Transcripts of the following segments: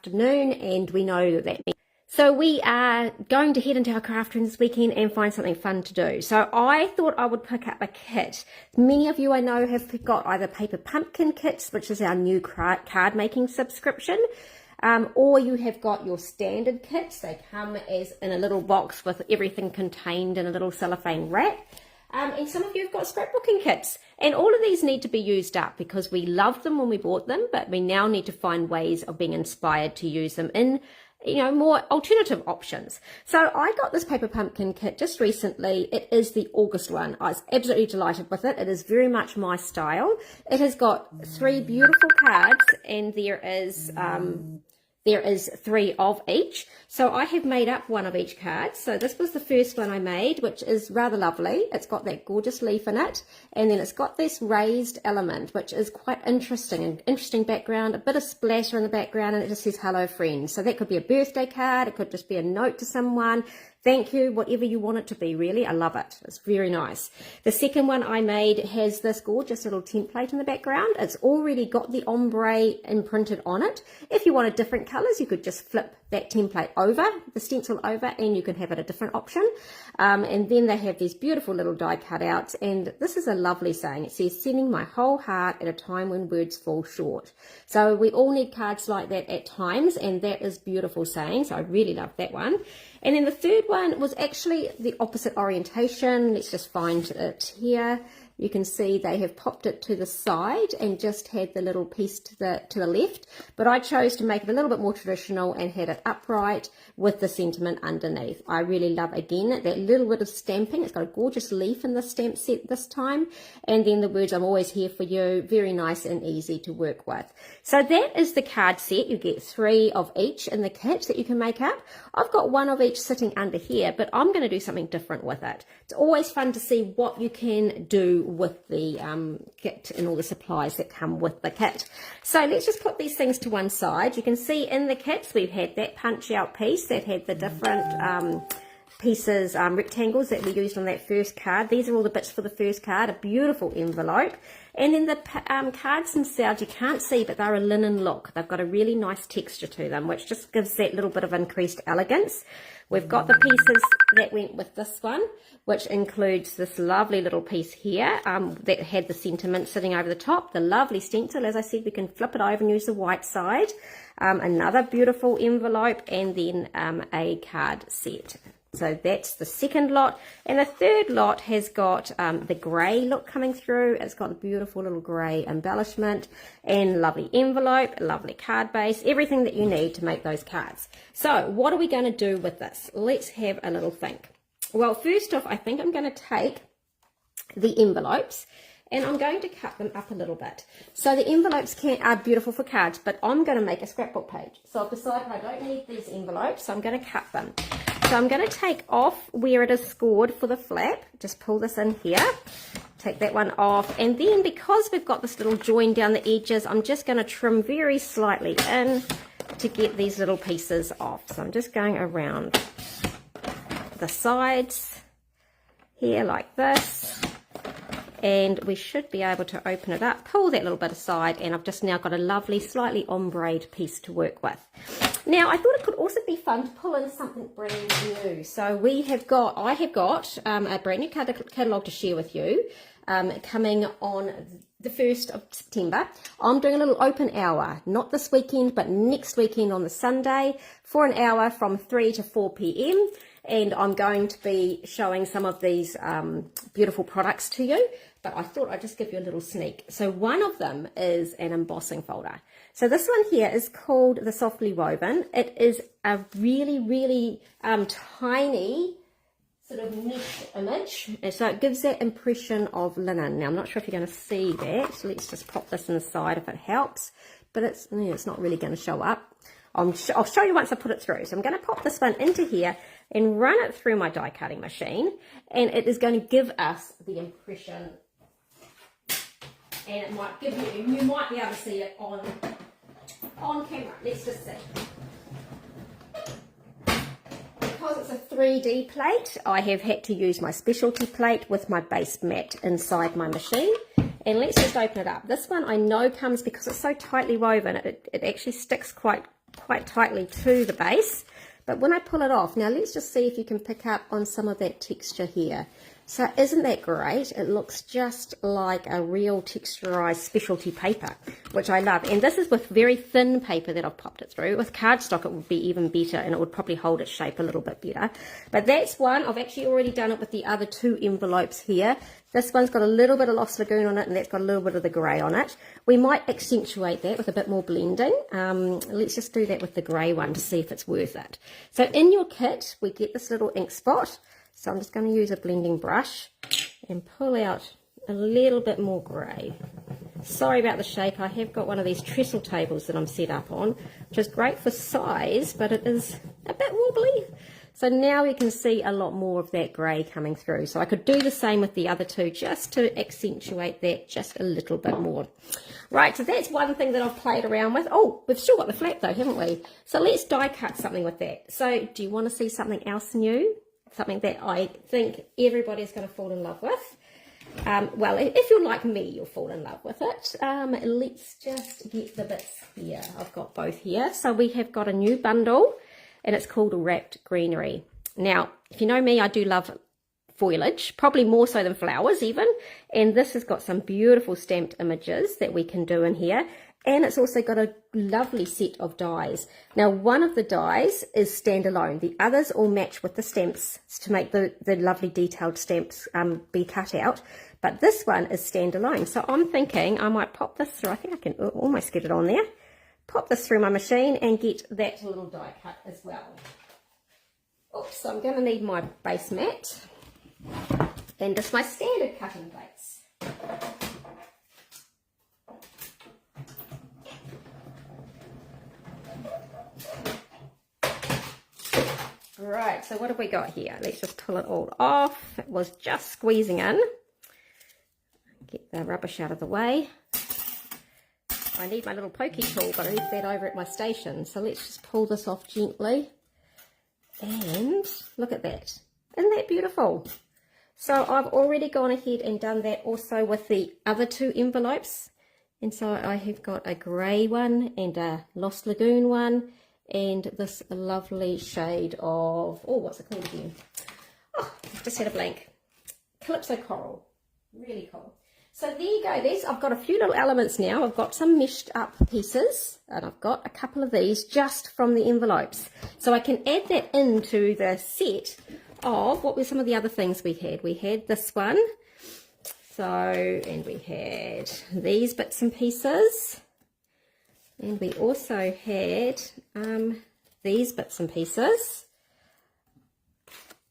afternoon, and we know that means. So we are going to head into our craft room this weekend and find something fun to do. So I thought I would pick up a kit. Many of you I know have got either paper pumpkin kits, which is our new card making subscription, or you have got your standard kits. They come as in a little box with everything contained in a little cellophane wrap. And some of you have got scrapbooking kits, and all of these need to be used up because we loved them when we bought them, but we now need to find ways of being inspired to use them in, you know, more alternative options. So I got this paper pumpkin kit just recently. It is the August one. I was absolutely delighted with it. It is very much my style. It has got 3 beautiful cards, and there is 3 of each. So I have made up 1 of each card. So this was the first one I made, which is rather lovely. It's got that gorgeous leaf in it, and then it's got this raised element, which is quite interesting, an interesting background, a bit of splatter in the background, and it just says hello friends. So that could be a birthday card, it could just be a note to someone, thank you, whatever you want it to be, really. I love it. It's very nice. The second one I made has this gorgeous little template in the background. It's already got the ombre imprinted on it. If you wanted different colors, you could just flip that template over, the stencil over, and you can have it a different option. And then they have these beautiful little die cutouts, and this is a lovely saying. It says, sending my whole heart at a time when words fall short. So we all need cards like that at times, and that is beautiful saying. So I really love that one. And then the third one was actually the opposite orientation. Let's just find it here. You can see they have popped it to the side and just had the little piece to the left, but I chose to make it a little bit more traditional and had it upright with the sentiment underneath. I really love, again, that little bit of stamping. It's got a gorgeous leaf in the stamp set this time, and then the words, I'm always here for you, very nice and easy to work with. So that is the card set. You get 3 of each in the kit that you can make up. I've got 1 of each sitting under here, but I'm going to do something different with it. It's always fun to see what you can do with the kit and all the supplies that come with the kit. So let's just put these things to one side. You can see in the kits we've had that punch out piece that had the different pieces, rectangles that we used on that first card. These are all the bits for the first card, a beautiful envelope. And then the cards themselves, you can't see, but they're a linen look. They've got a really nice texture to them, which just gives that little bit of increased elegance. We've got the pieces that went with this one, which includes this lovely little piece here that had the sentiment sitting over the top, the lovely stencil. As I said, we can flip it over and use the white side. Another beautiful envelope, and then a card set. So that's the second lot, and the third lot has got the grey look coming through. It's got a beautiful little grey embellishment and lovely envelope, lovely card base, everything that you need to make those cards. So what are we going to do with this? Let's have a little think. Well, first off, I think I'm going to take the envelopes and I'm going to cut them up a little bit. So the envelopes are beautiful for cards, but I'm going to make a scrapbook page. So I've decided I don't need these envelopes, so I'm going to cut them. So I'm going to take off where it is scored for the flap. Just pull this in here. Take that one off. And then because we've got this little join down the edges, I'm just going to trim very slightly in to get these little pieces off. So I'm just going around the sides here like this. And we should be able to open it up, pull that little bit aside, and I've just now got a lovely, slightly ombreed piece to work with. Now, I thought it could also be fun to pull in something brand new. So I have got a brand new catalogue to share with you coming on the 1st of September. I'm doing a little open hour, not this weekend, but next weekend on the Sunday for an hour from 3 to 4 p.m. And I'm going to be showing some of these beautiful products to you, but I thought I'd just give you a little sneak. So one of them is an embossing folder. So this one here is called the Softly Woven. It is a really, really tiny sort of niche image, and so it gives that impression of linen. Now I'm not sure if you're going to see that, so let's just pop this inside if it helps, but it's not really going to show up. I'll show you once I put it through. So I'm going to pop this one into here and run it through my die cutting machine, and it is going to give us the impression, and it might give you might be able to see it on camera. Let's just see. Because it's a 3D plate, I have had to use my specialty plate with my base mat inside my machine. And let's just open it up. This one I know comes, because it's so tightly woven, it actually sticks quite quite tightly to the base. But when I pull it off, now let's just see if you can pick up on some of that texture here. So isn't that great? It looks just like a real texturized specialty paper, which I love. And this is with very thin paper that I've popped it through. With cardstock, it would be even better, and it would probably hold its shape a little bit better. But that's one. I've actually already done it with the other two envelopes here. This one's got a little bit of Lost Lagoon on it, and that's got a little bit of the grey on it. We might accentuate that with a bit more blending. Let's just do that with the grey one to see if it's worth it. So in your kit, we get this little ink spot. So I'm just going to use a blending brush and pull out a little bit more grey. Sorry about the shape. I have got one of these trestle tables that I'm set up on, which is great for size, but it is a bit wobbly. So now we can see a lot more of that grey coming through. So I could do the same with the other two just to accentuate that just a little bit more. Right, so that's one thing that I've played around with. Oh, we've still got the flap though, haven't we? So let's die cut something with that. So do you want to see something else new? Something that I think everybody's going to fall in love with. Well, if you're like me, you'll fall in love with it. Let's just get the bits here. I've got both here. So we have got a new bundle, and it's called Wrapped Greenery. Now, if you know me, I do love foliage, probably more so than flowers even. And this has got some beautiful stamped images that we can do in here. And it's also got a lovely set of dies. Now, one of the dies is standalone. The others all match with the stamps to make the lovely detailed stamps be cut out. But this one is standalone. So I'm thinking I might pop this through. I think I can almost get it on there. Pop this through my machine and get that little die cut as well. Oops, so I'm going to need my base mat and just my standard cutting plates. Right, so what have we got here? Let's just pull it all off. It was just squeezing in. Get the rubbish out of the way. I need my little pokey tool, but I leave that over at my station. So let's just pull this off gently. And look at that. Isn't that beautiful? So I've already gone ahead and done that also with the other two envelopes. And so I have got a grey one and a Lost Lagoon one. And this lovely shade of, oh, what's it called again? Oh, I've just had a blank. Calypso Coral. Really cool. So there you go. I've got a few little elements now. I've got some meshed up pieces, and I've got a couple of these just from the envelopes. So I can add that into the set of what were some of the other things we had. We had this one. So, and we had these bits and pieces. And we also had these bits and pieces.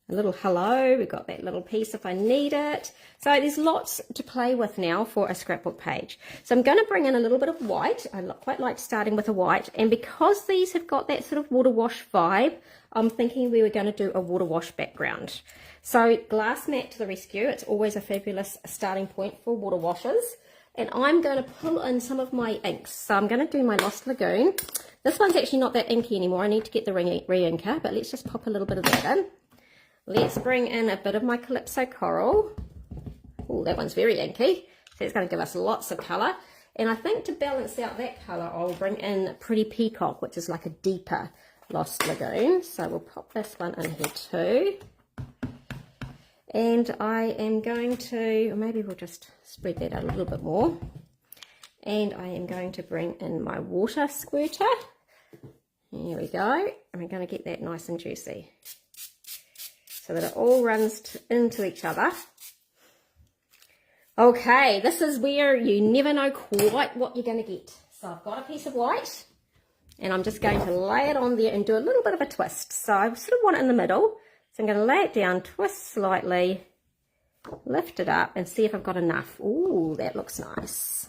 A little hello, we've got that little piece if I need it. So there's lots to play with now for a scrapbook page. So I'm going to bring in a little bit of white. I quite like starting with a white. And because these have got that sort of water wash vibe, I'm thinking we were going to do a water wash background. So glass mat to the rescue. It's always a fabulous starting point for water washes. And I'm going to pull in some of my inks. So I'm going to do my Lost Lagoon. This one's actually not that inky anymore. I need to get the re-inker, but let's just pop a little bit of that in. Let's bring in a bit of my Calypso Coral. Oh, that one's very inky. So it's going to give us lots of colour. And I think to balance out that colour, I'll bring in Pretty Peacock, which is like a deeper Lost Lagoon. So we'll pop this one in here too. And I am going to, or maybe we'll just spread that out a little bit more. And I am going to bring in my water squirter. Here we go. And we're going to get that nice and juicy, so that it all runs into each other. Okay, this is where you never know quite what you're going to get. So I've got a piece of white, and I'm just going to lay it on there and do a little bit of a twist. So I sort of want it in the middle. So I'm going to lay it down, twist slightly, lift it up, and see if I've got enough. Ooh, that looks nice.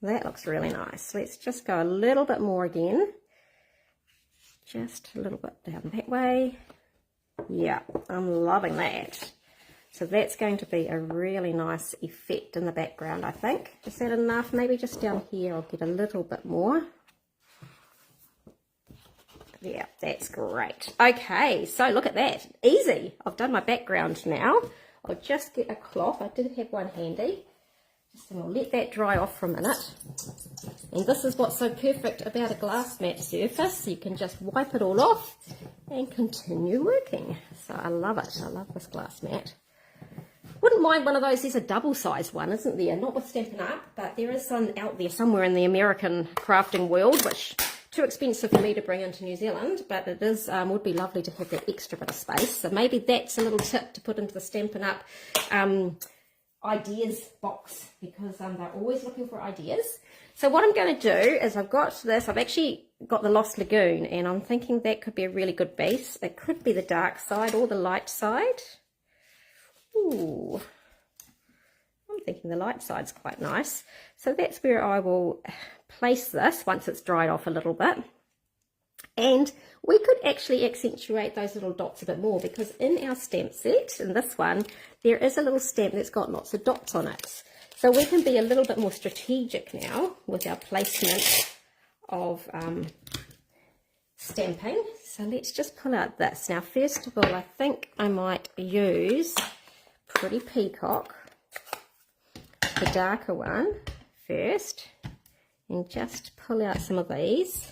That looks really nice. Let's just go a little bit more again. Just a little bit down that way. Yeah, I'm loving that. So that's going to be a really nice effect in the background, I think. Is that enough? Maybe just down here I'll get a little bit more. Yeah, that's great. Okay, so look at that. Easy. I've done my background now. I'll just get a cloth. I did have one handy. Just going to let that dry off for a minute. And this is what's so perfect about a glass mat surface. You can just wipe it all off and continue working. So I love it. I love this glass mat. Wouldn't mind one of those. There's a double-sized one, isn't there? Not with Stampin' Up, but there is some out there somewhere in the American crafting world, which too expensive for me to bring into New Zealand, but it is would be lovely to have that extra bit of space. So maybe that's a little tip to put into the Stampin' Up ideas box, because they're always looking for ideas. So what I'm going to do is I've got this. I've actually got the Lost Lagoon, and I'm thinking that could be a really good base. It could be the dark side or the light side. Ooh, I'm thinking the light side's quite nice. So that's where I will place this once it's dried off a little bit. And we could actually accentuate those little dots a bit more, because in our stamp set, in this one, there is a little stamp that's got lots of dots on it. So we can be a little bit more strategic now with our placement of stamping. So let's just pull out this. Now, first of all, I think I might use Pretty Peacock, the darker one, first, and just pull out some of these.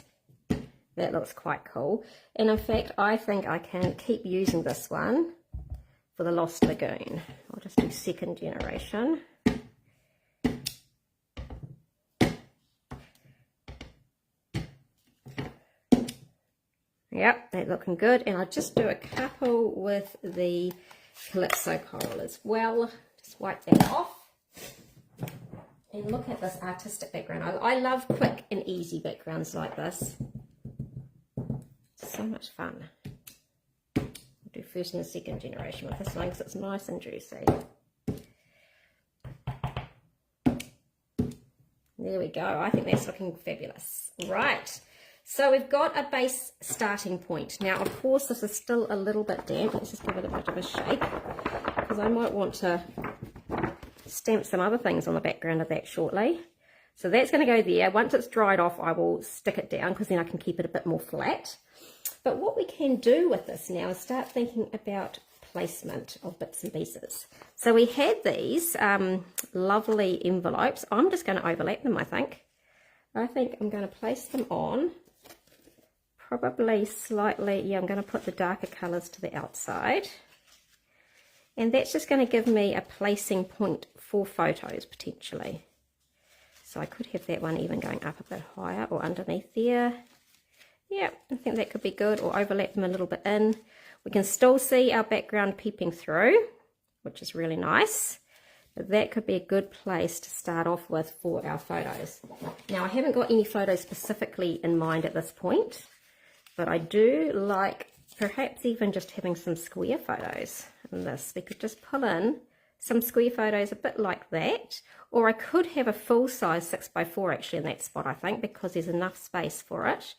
That looks quite cool. And in fact, I think I can keep using this one for the Lost Lagoon. I'll just do second generation. Yep, they're looking good. And I'll just do a couple with the Calypso Coral as well. Just wipe that off. And look at this artistic background. I love quick and easy backgrounds like this. So much fun. I'll do first and second generation with this one because it's nice and juicy. There we go. I think that's looking fabulous. Right. So we've got a base starting point. Now, of course, this is still a little bit damp. Let's just give it a bit of a shake, because I might want to stamp some other things on the background of that shortly. So that's going to go there. Once it's dried off, I will stick it down, because then I can keep it a bit more flat. But what we can do with this now is start thinking about placement of bits and pieces. So we had these lovely envelopes. I'm just going to overlap them, I think. I'm going to place them on. Probably slightly, yeah, I'm going to put the darker colours to the outside. And that's just going to give me a placing point for photos, potentially. So I could have that one even going up a bit higher or underneath there. Yeah, I think that could be good, or overlap them a little bit in. We can still see our background peeping through, which is really nice. But that could be a good place to start off with for our photos. Now, I haven't got any photos specifically in mind at this point, but I do like perhaps even just having some square photos in this. We could just pull in some square photos a bit like that, or I could have a full-size 6x4 actually in that spot, I think, because there's enough space for it.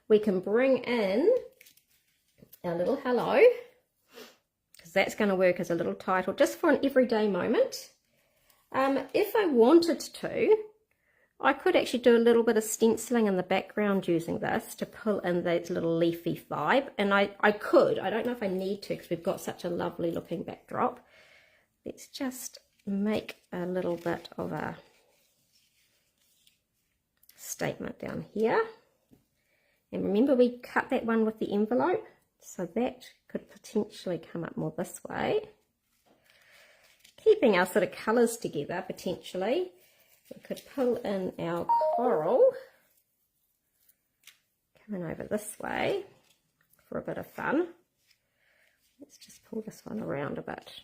We can bring in our little hello, because that's going to work as a little title just for an everyday moment. If I wanted to, I could actually do a little bit of stenciling in the background using this to pull in that little leafy vibe. And I could, I don't know if I need to, because we've got such a lovely looking backdrop. Let's just make a little bit of a statement down here. And remember, we cut that one with the envelope, so that could potentially come up more this way. Keeping our sort of colours together, potentially. We could pull in our coral, coming over this way for a bit of fun. Let's just pull this one around a bit.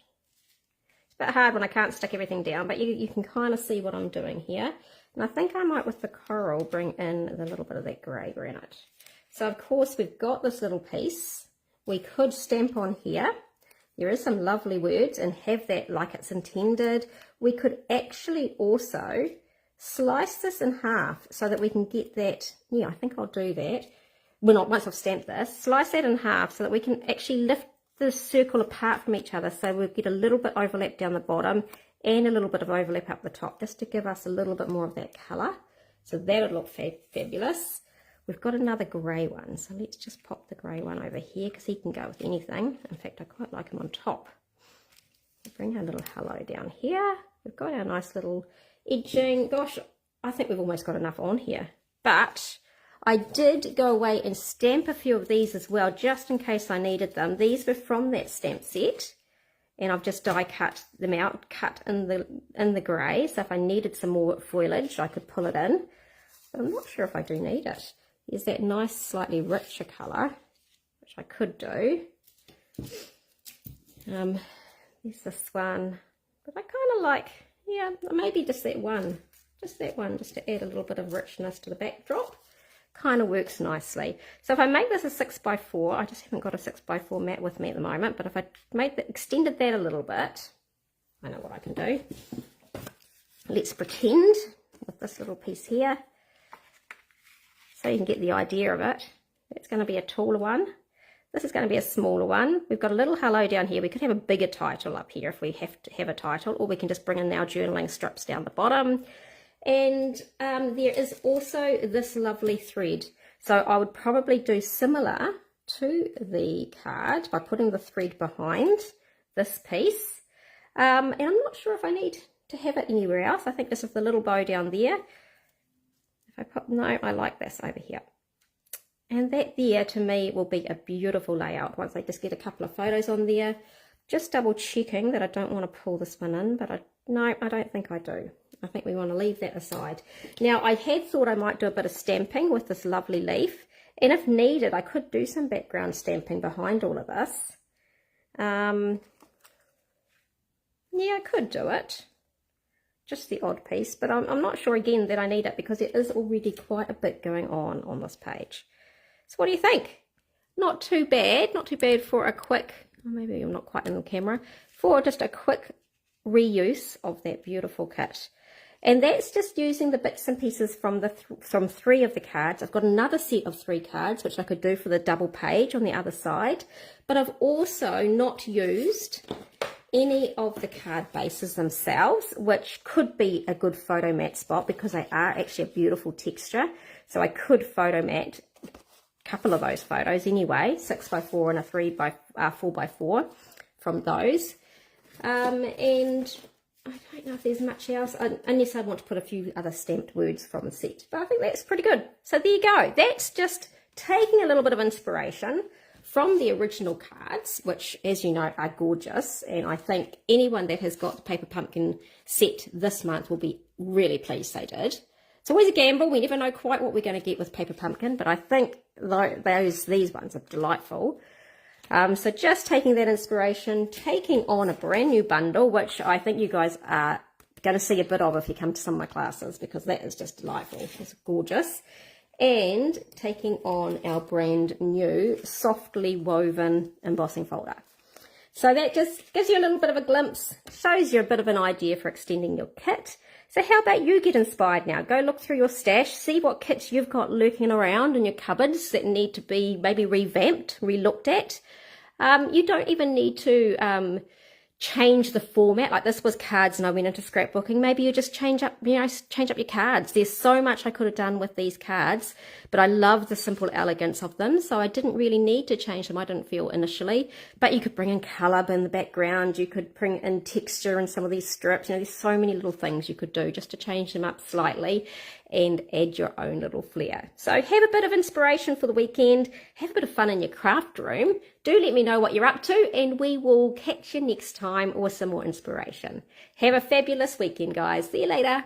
It's a bit hard when I can't stick everything down, but you can kind of see what I'm doing here. And I think I might, with the coral, bring in the little bit of that grey granite. So, of course, we've got this little piece. We could stamp on here. There is some lovely words and have that like it's intended. We could actually also slice this in half so that we can get that. Yeah, I think I'll do that. Well, not once I've stamped this. Slice that in half so that we can actually lift the circle apart from each other. So we'll get a little bit overlap down the bottom and a little bit of overlap up the top, just to give us a little bit more of that colour. So that would look fabulous. We've got another grey one, so let's just pop the grey one over here, because he can go with anything. In fact, I quite like him on top. Bring our little hello down here. We've got our nice little edging. Gosh, I think we've almost got enough on here. But I did go away and stamp a few of these as well, just in case I needed them. These were from that stamp set, and I've just die cut them out, cut in the grey. So if I needed some more foliage, I could pull it in. But I'm not sure if I do need it. There's that nice, slightly richer colour, which I could do. There's this one, but I kind of like, yeah, maybe just that one, just to add a little bit of richness to the backdrop. Kind of works nicely. So if I make this a 6x4, I just haven't got a 6x4 mat with me at the moment, but if I extended that a little bit, I know what I can do. Let's pretend with this little piece here, so you can get the idea of it. It's going to be a taller one. This is going to be a smaller one. We've got a little hello down here. We could have a bigger title up here if we have to have a title, or we can just bring in our journaling strips down the bottom. And there is also this lovely thread. So I would probably do similar to the card by putting the thread behind this piece. And I'm not sure if I need to have it anywhere else. I think this is the little bow down there. If I put, no, I like this over here. And that there to me will be a beautiful layout once I just get a couple of photos on there. Just double checking that I don't want to pull this one in, but no, I don't think I do. I think we want to leave that aside. Now, I had thought I might do a bit of stamping with this lovely leaf, and if needed, I could do some background stamping behind all of this. Yeah, I could do it. Just the odd piece, but I'm not sure again that I need it because there is already quite a bit going on this page. So what do you think? Not too bad for a quick, maybe I'm not quite in the camera, for just a quick reuse of that beautiful kit. And that's just using the bits and pieces from three of the cards. I've got another set of 3 cards which I could do for the double page on the other side, but I've also not used any of the card bases themselves, which could be a good photo mat spot because they are actually a beautiful texture. So I could photo mat a couple of those photos anyway, 6x4 and a 4x4 from those. And I don't know if there's much else, unless I want to put a few other stamped words from the set, but I think that's pretty good. So there you go. That's just taking a little bit of inspiration from the original cards, which, as you know, are gorgeous. And I think anyone that has got the Paper Pumpkin set this month will be really pleased they did. It's always a gamble. We never know quite what we're going to get with Paper Pumpkin, but I think these ones are delightful. So just taking that inspiration, taking on a brand new bundle, which I think you guys are going to see a bit of if you come to some of my classes, because that is just delightful. It's gorgeous. And taking on our brand new softly woven embossing folder. So that just gives you a little bit of a glimpse, shows you a bit of an idea for extending your kit. So how about you get inspired now? Go look through your stash, see what kits you've got lurking around in your cupboards that need to be maybe revamped, re-looked at. You don't even need to change the format. Like this was cards and I went into scrapbooking. Maybe you just change up your cards. There's so much I could have done with these cards, but I love the simple elegance of them. So I didn't really need to change them, I didn't feel initially, but you could bring in colour in the background. You could bring in texture in some of these strips. You know, there's so many little things you could do just to change them up slightly and add your own little flair. So have a bit of inspiration for the weekend, have a bit of fun in your craft room. Do let me know what you're up to, and we will catch you next time with some more inspiration. Have a fabulous weekend, guys. See you later.